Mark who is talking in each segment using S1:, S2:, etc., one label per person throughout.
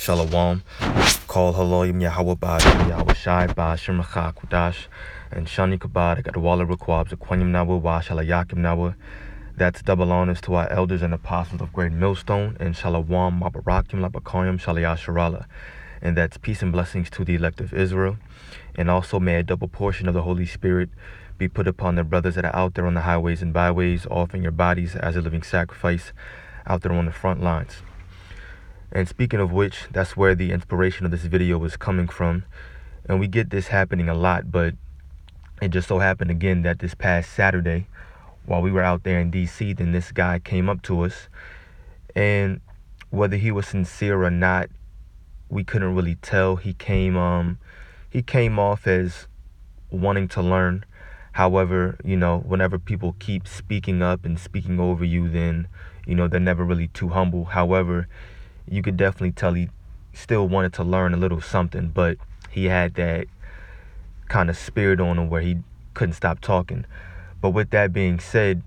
S1: Shalom. Call Haloyim Yahweh Ba'ashim Yahweh Shai Ba'ashim Rachak Kudash and Shani Kabad Gadwala Rekwab Zaquanyim Nawa Wa Shalayakim Nawa. That's double honors to our elders and apostles of Great Millstone and Shalom Mabarakim Labakayim Shalayasharala. And that's peace and blessings to the elect of Israel. And also may a double portion of the Holy Spirit be put upon the brothers that are out there on the highways and byways, offering your bodies as a living sacrifice out there on the front lines. And speaking of which, that's where the inspiration of this video was coming from. And we get this happening a lot, but it just so happened again that this past Saturday, while we were out there in DC, then this guy came up to us. And whether he was sincere or not, we couldn't really tell. He came off as wanting to learn. However, whenever people keep speaking up and speaking over you, then, they're never really too humble. However, you could definitely tell he still wanted to learn a little something, but he had that kind of spirit on him where he couldn't stop talking. But with that being said,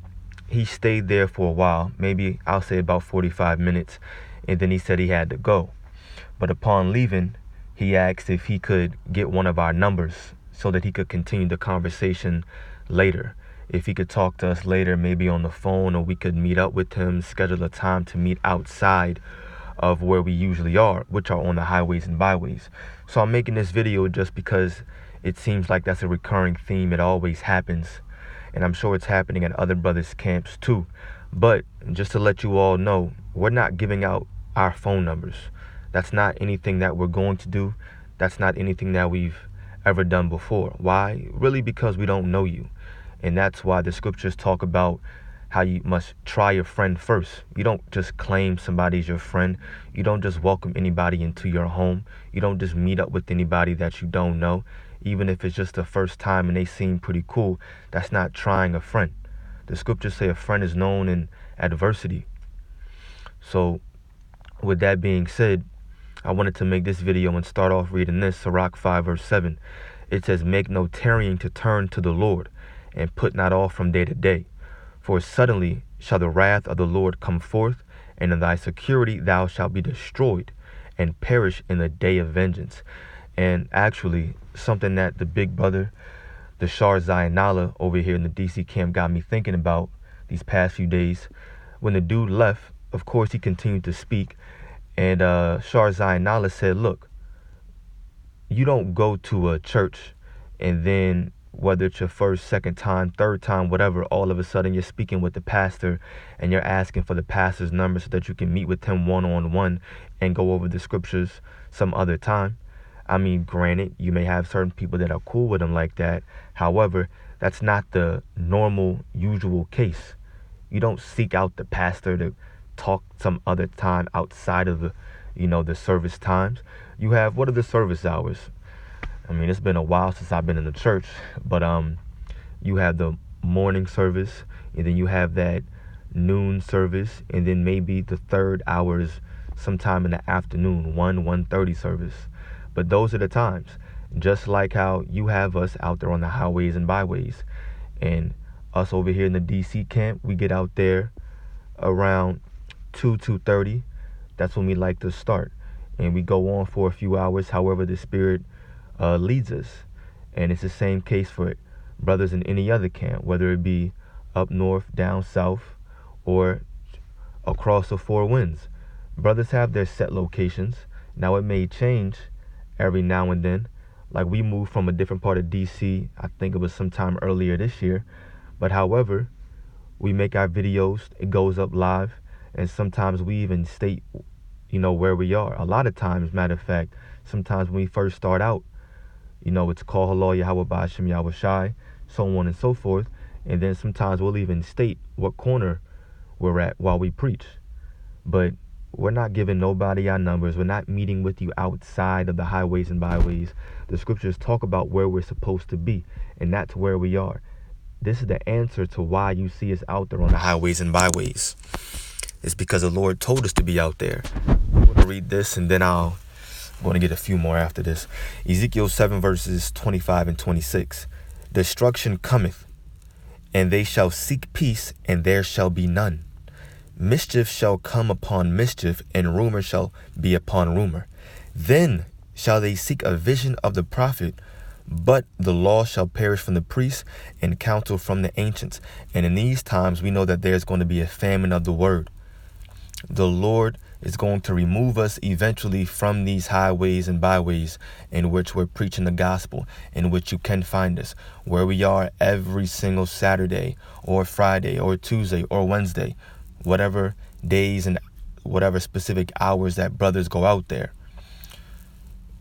S1: he stayed there for a while, maybe I'll say about 45 minutes, and then he said he had to go. But upon leaving, he asked if he could get one of our numbers so that he could continue the conversation later. If he could talk to us later, maybe on the phone, or we could meet up with him, schedule a time to meet outside of where we usually are, which are on the highways and byways. So I'm making this video just because it seems like that's a recurring theme. It always happens, and I'm sure it's happening at other brothers' camps too. But just to let you all know, we're not giving out our phone numbers. That's not anything that we're going to do. That's not anything that we've ever done before. Why? Really because we don't know you. And that's why the scriptures talk about how you must try your friend first. You don't just claim somebody's your friend. You don't just welcome anybody into your home. You don't just meet up with anybody that you don't know. Even if it's just the first time and they seem pretty cool, that's not trying a friend. The scriptures say a friend is known in adversity. So with that being said, I wanted to make this video and start off reading this, Sirach 5 verse 7. It says, "Make no tarrying to turn to the Lord, and put not off from day to day. For suddenly shall the wrath of the Lord come forth, and in thy security thou shalt be destroyed, and perish in the day of vengeance." And actually, something that the big brother, the Shar Zionala over here in the DC camp, got me thinking about these past few days. When the dude left, of course he continued to speak, and Shar Zionala said, look, you don't go to a church and then, whether it's your first, second time, third time, whatever, all of a sudden you're speaking with the pastor and you're asking for the pastor's number so that you can meet with him one-on-one and go over the scriptures some other time. I mean, granted, you may have certain people that are cool with him like that. However, that's not the normal, usual case. You don't seek out the pastor to talk some other time outside of the, the service times. You have, what are the service hours? I mean, it's been a while since I've been in the church, but you have the morning service, and then you have that noon service, and then maybe the third hour is sometime in the afternoon, 1:30 service. But those are the times, just like how you have us out there on the highways and byways. And us over here in the DC camp, we get out there around 2:30. That's when we like to start. And we go on for a few hours, however the Spirit leads us. And it's the same case for brothers in any other camp, whether it be up north, down south, or across the four winds. Brothers have their set locations. Now it may change every now and then. Like we moved from a different part of DC, I think it was sometime earlier this year. But however, we make our videos, it goes up live, and sometimes we even state, where we are. A lot of times, matter of fact, sometimes when we first start out, it's called Hello Yahweh Ba'ashim Yahweh Shai, so on and so forth. And then sometimes we'll even state what corner we're at while we preach. But we're not giving nobody our numbers. We're not meeting with you outside of the highways and byways. The scriptures talk about where we're supposed to be, and that's where we are. This is the answer to why you see us out there on the highways and byways. It's because the Lord told us to be out there. I'm going to read this, and then I'm going to get a few more after this. Ezekiel 7 verses 25 and 26. "Destruction cometh, and they shall seek peace, and there shall be none. Mischief shall come upon mischief, and rumor shall be upon rumor. Then shall they seek a vision of the prophet, but the law shall perish from the priests and counsel from the ancients. And in these times, we know that there's going to be a famine of the word. The Lord is going to remove us eventually from these highways and byways in which we're preaching the gospel, in which you can find us, where we are every single Saturday or Friday or Tuesday or Wednesday, whatever days and whatever specific hours that brothers go out there.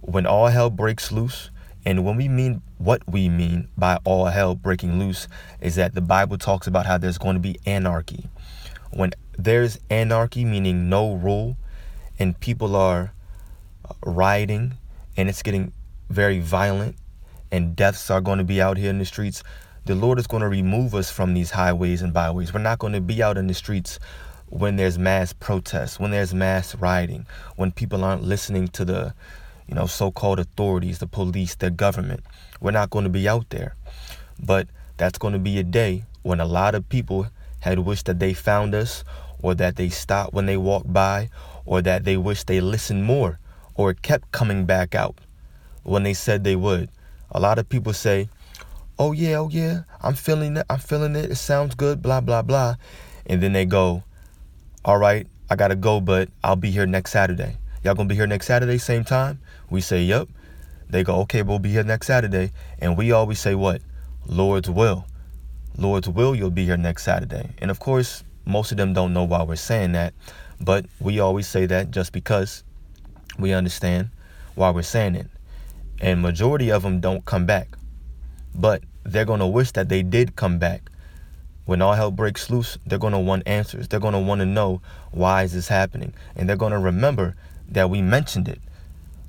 S1: When all hell breaks loose, and when we mean what we mean by all hell breaking loose is that the Bible talks about how there's going to be anarchy. When there's anarchy, meaning no rule, and people are rioting, and it's getting very violent, and deaths are going to be out here in the streets, the Lord is going to remove us from these highways and byways. We're not going to be out in the streets when there's mass protests, when there's mass rioting, when people aren't listening to the so-called authorities, the police, the government. We're not going to be out there. But that's going to be a day when a lot of people had wished that they found us, or that they stopped when they walked by, or that they wished they listened more, or kept coming back out when they said they would. A lot of people say, oh yeah, I'm feeling it, it sounds good, blah, blah, blah. And then they go, all right, I gotta go, but I'll be here next Saturday. Y'all gonna be here next Saturday, same time? We say, yep. They go, okay, we'll be here next Saturday. And we always say what? Lord's will. Lord's will, you'll be here next Saturday. And of course, most of them don't know why we're saying that. But we always say that just because we understand why we're saying it. And majority of them don't come back. But they're going to wish that they did come back. When all hell breaks loose, they're going to want answers. They're going to want to know, why is this happening? And they're going to remember that we mentioned it.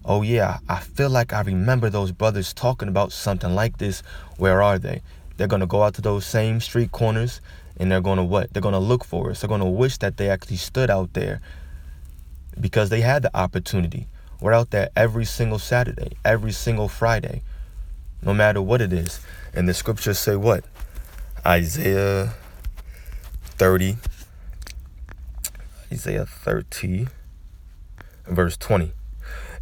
S1: Oh yeah, I feel like I remember those brothers talking about something like this. Where are they? They're going to go out to those same street corners, and they're going to what? They're going to look for us. They're going to wish that they actually stood out there, because they had the opportunity. We're out there every single Saturday, every single Friday, no matter what it is. And the scriptures say what? Isaiah 30, verse 20.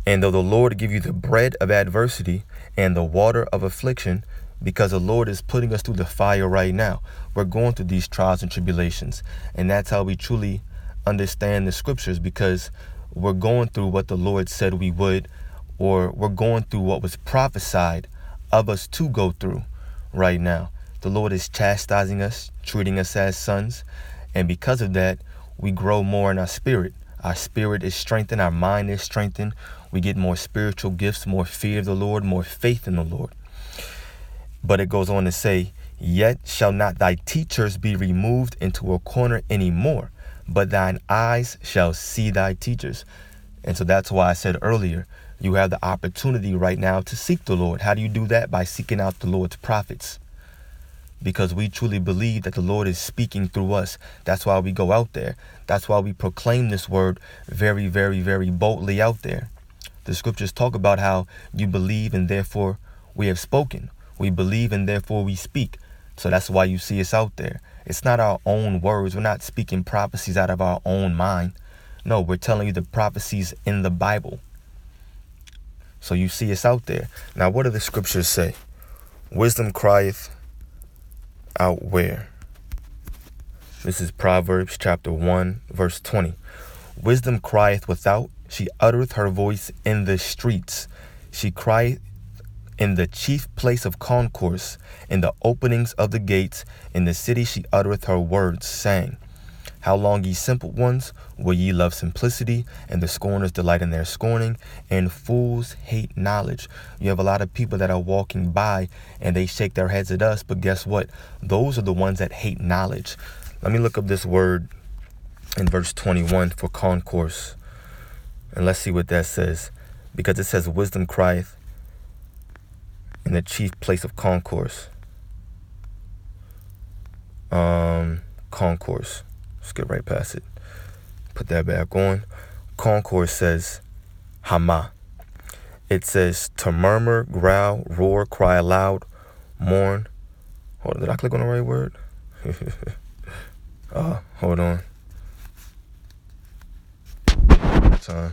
S1: And though the Lord give you the bread of adversity and the water of affliction, because the Lord is putting us through the fire right now. We're going through these trials and tribulations. And that's how we truly understand the scriptures, because we're going through what the Lord said we would, or we're going through what was prophesied of us to go through right now. The Lord is chastising us, treating us as sons. And because of that, we grow more in our spirit. Our spirit is strengthened. Our mind is strengthened. We get more spiritual gifts, more fear of the Lord, more faith in the Lord. But it goes on to say, yet shall not thy teachers be removed into a corner anymore, but thine eyes shall see thy teachers. And so that's why I said earlier, you have the opportunity right now to seek the Lord. How do you do that? By seeking out the Lord's prophets. Because we truly believe that the Lord is speaking through us. That's why we go out there. That's why we proclaim this word very, very, very boldly out there. The scriptures talk about how you believe and therefore we have spoken. We believe and therefore we speak. So that's why you see us out there. It's not our own words. We're not speaking prophecies out of our own mind. No, we're telling you the prophecies in the Bible. So you see us out there. Now, what do the scriptures say? Wisdom crieth out where? This is Proverbs chapter 1, verse 20. Wisdom crieth without, she uttereth her voice in the streets. She crieth in the chief place of concourse, in the openings of the gates, in the city she uttereth her words, saying, how long, ye simple ones, will ye love simplicity, and the scorners delight in their scorning, and fools hate knowledge. You have a lot of people that are walking by, and they shake their heads at us, but guess what? Those are the ones that hate knowledge. Let me look up this word in verse 21 for concourse, and let's see what that says. Because it says, wisdom crieth in the chief place of concourse. Concourse. Skip right past it. Put that back on. Concourse says Hama. It says to murmur, growl, roar, cry aloud, mourn. Hold on, did I click on the right word? Hold on. time.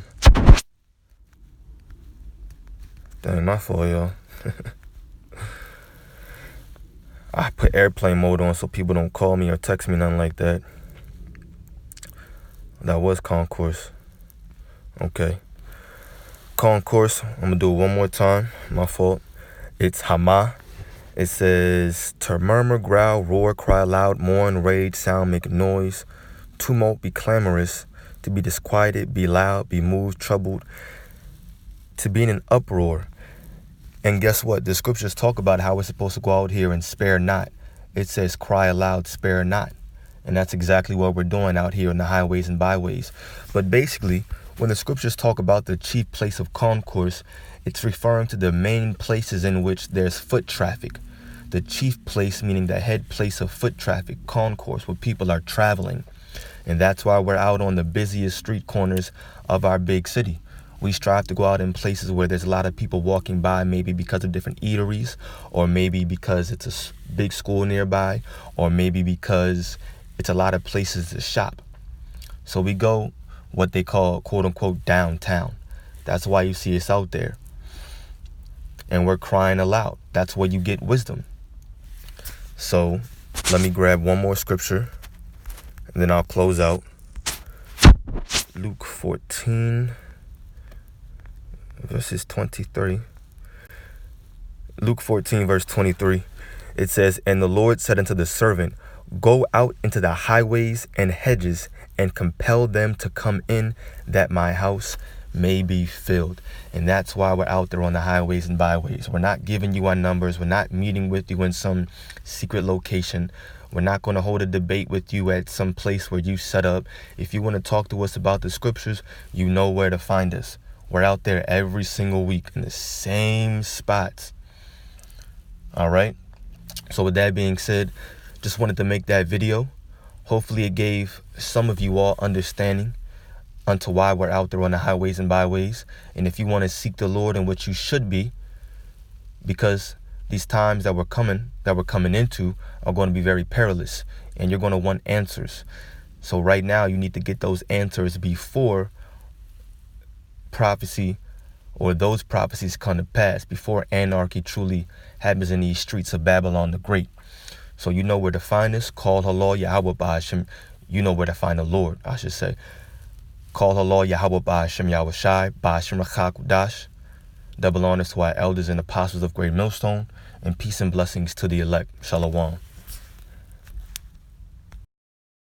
S1: Dang, my fault, y'all. I put airplane mode on so people don't call me or text me, nothing like that. That was concourse. Okay. Concourse, I'm going to do it one more time. My fault. It's Hama. It says, to murmur, growl, roar, cry loud, mourn, rage, sound, make noise, tumult, be clamorous, to be disquieted, be loud, be moved, troubled, to be in an uproar. And guess what? The scriptures talk about how we're supposed to go out here and spare not. It says, cry aloud, spare not. And that's exactly what we're doing out here in the highways and byways. But basically, when the scriptures talk about the chief place of concourse, it's referring to the main places in which there's foot traffic. The chief place, meaning the head place of foot traffic, concourse, where people are traveling. And that's why we're out on the busiest street corners of our big city. We strive to go out in places where there's a lot of people walking by, maybe because of different eateries, or maybe because it's a big school nearby, or maybe because it's a lot of places to shop. So we go what they call, quote unquote, downtown. That's why you see us out there. And we're crying aloud. That's where you get wisdom. So let me grab one more scripture and then I'll close out. Luke 14, verses 23. Luke 14, verse 23. It says, and the Lord said unto the servant, go out into the highways and hedges and compel them to come in, that my house may be filled. And that's why we're out there on the highways and byways. We're not giving you our numbers. We're not meeting with you in some secret location. We're not going to hold a debate with you at some place where you set up. If you want to talk to us about the scriptures, you know where to find us. We're out there every single week in the same spots. All right. So with that being said, just wanted to make that video. Hopefully it gave some of you all understanding unto why we're out there on the highways and byways. And if you want to seek the Lord in what you should be, because these times that we're coming into are going to be very perilous, and you're going to want answers. So right now you need to get those answers before prophecy or those prophecies come to pass, before anarchy truly happens in these streets of Babylon the Great. So you know where to find us. Call Halal Yahweh Ba'ashem. You know where to find the Lord, I should say. Call Halal Yahweh Ba'ashem Yahweh Shai Ba'ashem Rachakudash. Double honors to our elders and apostles of Great Millstone, and peace and blessings to the elect. Shalom.